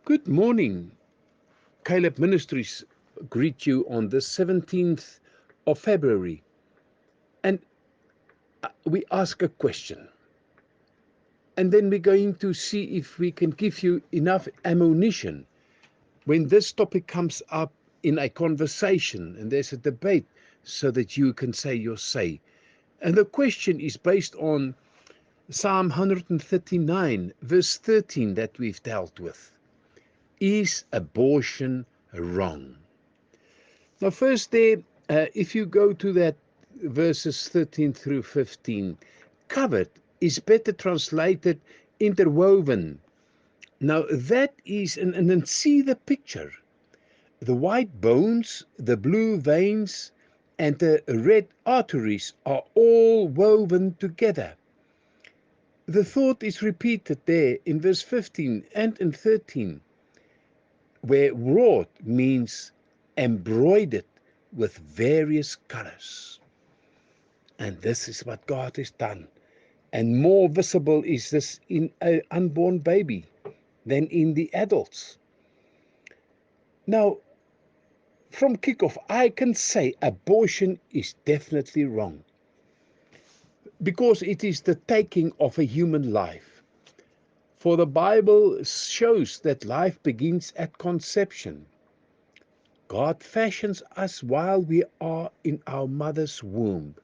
Good morning. Caleb Ministries greet you on the 17th of February. And we ask a question. And then we're going to see if we can give you enough ammunition when this topic comes up in a conversation and there's a debate so that you can say your say. And the question is based on Psalm 139, verse 13 that we've dealt with. Is abortion wrong? Now, first there, if you go to that verses 13 through 15, covered is better translated interwoven. Now, that is, and then see the picture. The white bones, the blue veins, and the red arteries are all woven together. The thought is repeated there in verse 15 and in 13, where wrought means embroidered with various colors. And this is what God has done. And more visible is this in an unborn baby than in the adults. Now, from kickoff, I can say abortion is definitely wrong because it is the taking of a human life. For the Bible shows that life begins at conception. God fashions us while we are in our mother's womb.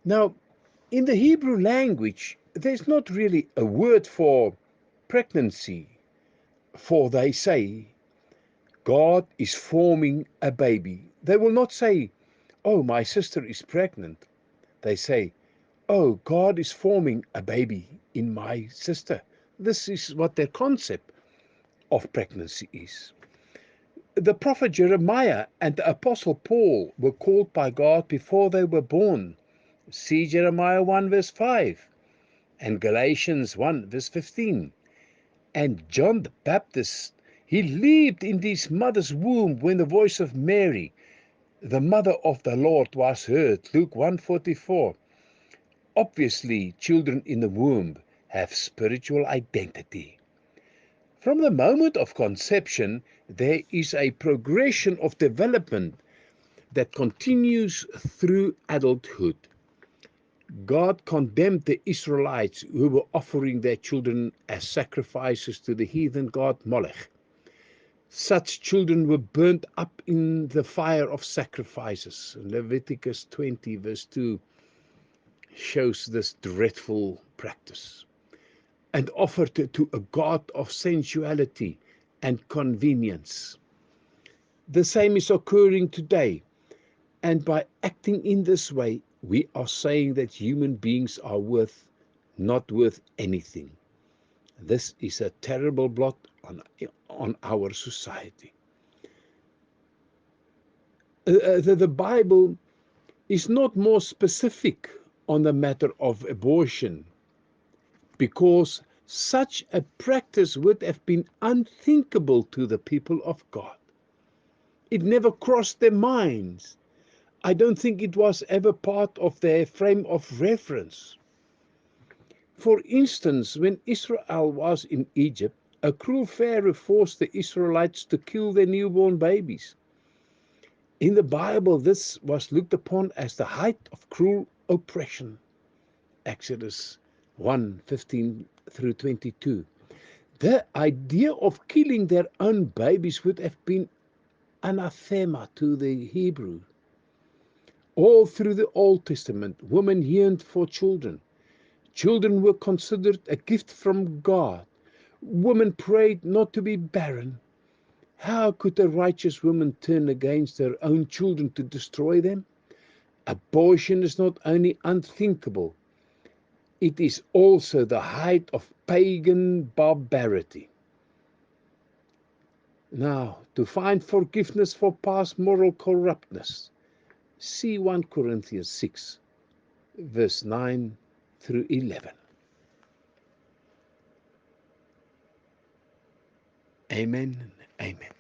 Now, in the Hebrew language, there's not really a word for pregnancy, for they say, God is forming a baby. They will not say, oh, my sister is pregnant. They say, oh, God is forming a baby in my sister. This is what their concept of pregnancy is. The prophet Jeremiah and the apostle Paul were called by God before they were born. See Jeremiah 1 verse 5 and Galatians 1 verse 15. And John the Baptist, he lived in his mother's womb when the voice of Mary, the mother of the Lord, was heard. Luke 1:44. Obviously, children in the womb have spiritual identity. From the moment of conception, there is a progression of development that continues through adulthood. God condemned the Israelites who were offering their children as sacrifices to the heathen god Molech. Such children were burnt up in the fire of sacrifices. Leviticus 20 verse 2 shows this dreadful practice. And offered to a god of sensuality and convenience. The same is occurring today. And by acting in this way, we are saying that human beings are not worth anything. This is a terrible blot on our society. The Bible is not more specific on the matter of abortion because such a practice would have been unthinkable to the people of God. It never crossed their minds. I don't think it was ever part of their frame of reference. For instance, when Israel was in Egypt, a cruel Pharaoh forced the Israelites to kill their newborn babies. In the Bible, this was looked upon as the height of cruel oppression. Exodus 1:15 through 22. The idea of killing their own babies would have been anathema to the Hebrew. All through the Old Testament, women yearned for children. Children were considered a gift from God. Women prayed not to be barren. How could a righteous woman turn against her own children to destroy them? Abortion is not only unthinkable, it is also the height of pagan barbarity. Now, to find forgiveness for past moral corruptness, see 1 Corinthians 6, verse 9 through 11. Amen. Amen.